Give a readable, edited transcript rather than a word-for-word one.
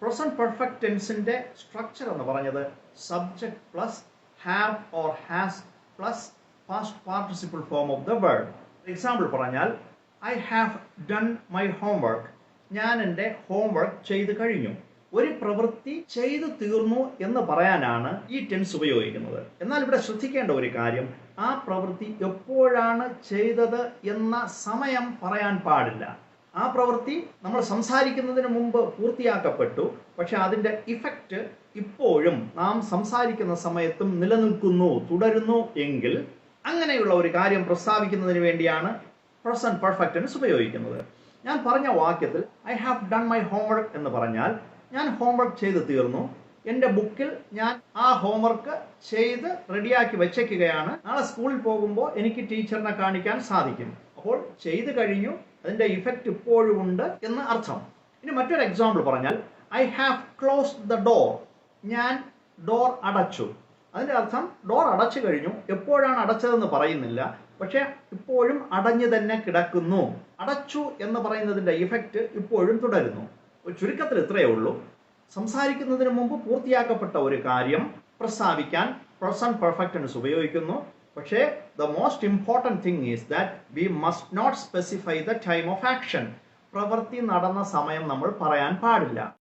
Present perfect ടെൻസിന്റെ structure എന്ന് പറഞ്ഞത് subject plus have or has plus past participle form of the word. Example പറഞ്ഞാൽ I have done my homework. ഞാൻ എൻ്റെ homework ചെയ്ത് കഴിഞ്ഞു. ഒരു പ്രവൃത്തി ചെയ്തു തീർന്നു എന്ന് പറയാനാണ് ഈ ടെൻസ് ഉപയോഗിക്കുന്നത്. എന്നാൽ ഇവിടെ ശ്രദ്ധിക്കേണ്ട ഒരു കാര്യം, ആ പ്രവൃത്തി എപ്പോഴാണ് ചെയ്തത് എന്ന സമയം പറയാൻ പാടില്ല. ആ പ്രവൃത്തി നമ്മൾ സംസാരിക്കുന്നതിന് മുമ്പ് പൂർത്തിയാക്കപ്പെട്ടു, പക്ഷെ അതിൻ്റെ ഇഫക്റ്റ് ഇപ്പോഴും നാം സംസാരിക്കുന്ന സമയത്തും നിലനിൽക്കുന്നു, തുടരുന്നു എങ്കിൽ അങ്ങനെയുള്ള ഒരു കാര്യം പ്രസ്താവിക്കുന്നതിന് വേണ്ടിയാണ് പ്രസന്റ് പെർഫെക്റ്റ് ടെൻസ് ഉപയോഗിക്കുന്നത്. ഞാൻ പറഞ്ഞ വാക്യത്തിൽ I have done my homework എന്ന് പറഞ്ഞാൽ ഞാൻ ഹോംവർക്ക് ചെയ്ത് തീർന്നു. എൻ്റെ ബുക്കിൽ ഞാൻ ആ ഹോംവർക്ക് ചെയ്ത് റെഡിയാക്കി വെച്ചേക്കുകയാണ്. നാളെ സ്കൂളിൽ പോകുമ്പോൾ എനിക്ക് ടീച്ചറിനെ കാണിക്കാൻ സാധിക്കും. അപ്പോൾ ചെയ്ത് കഴിഞ്ഞു, അതിൻ്റെ ഇഫക്റ്റ് ഇപ്പോഴും ഉണ്ട് എന്ന് അർത്ഥം. ഇനി മറ്റൊരു എക്സാമ്പിൾ പറഞ്ഞാൽ I have closed the door. ഞാൻ ഡോർ അടച്ചു. അതിൻ്റെ അർത്ഥം ഡോർ അടച്ചു കഴിഞ്ഞു. എപ്പോഴാണ് അടച്ചതെന്ന് പറയുന്നില്ല, പക്ഷെ ഇപ്പോഴും അടഞ്ഞു തന്നെ കിടക്കുന്നു. അടച്ചു എന്ന് പറയുന്നതിൻ്റെ ഇഫക്റ്റ് ഇപ്പോഴും തുടരുന്നു. ചുരുക്കത്തിൽ ഇത്രയേ ഉള്ളൂ. സംസാരിക്കുന്നതിന് മുമ്പ് പൂർത്തിയാക്കപ്പെട്ട ഒരു കാര്യം പ്രസ്താവിക്കാൻ പ്രസന്റ് പെർഫെക്റ്റ് ടെൻസ് ഉപയോഗിക്കുന്നു. പക്ഷേ the most important thing is that we must not specify the time of action. പ്രവൃത്തി നടന്ന സമയം നമ്മൾ പറയാൻ പാടില്ല.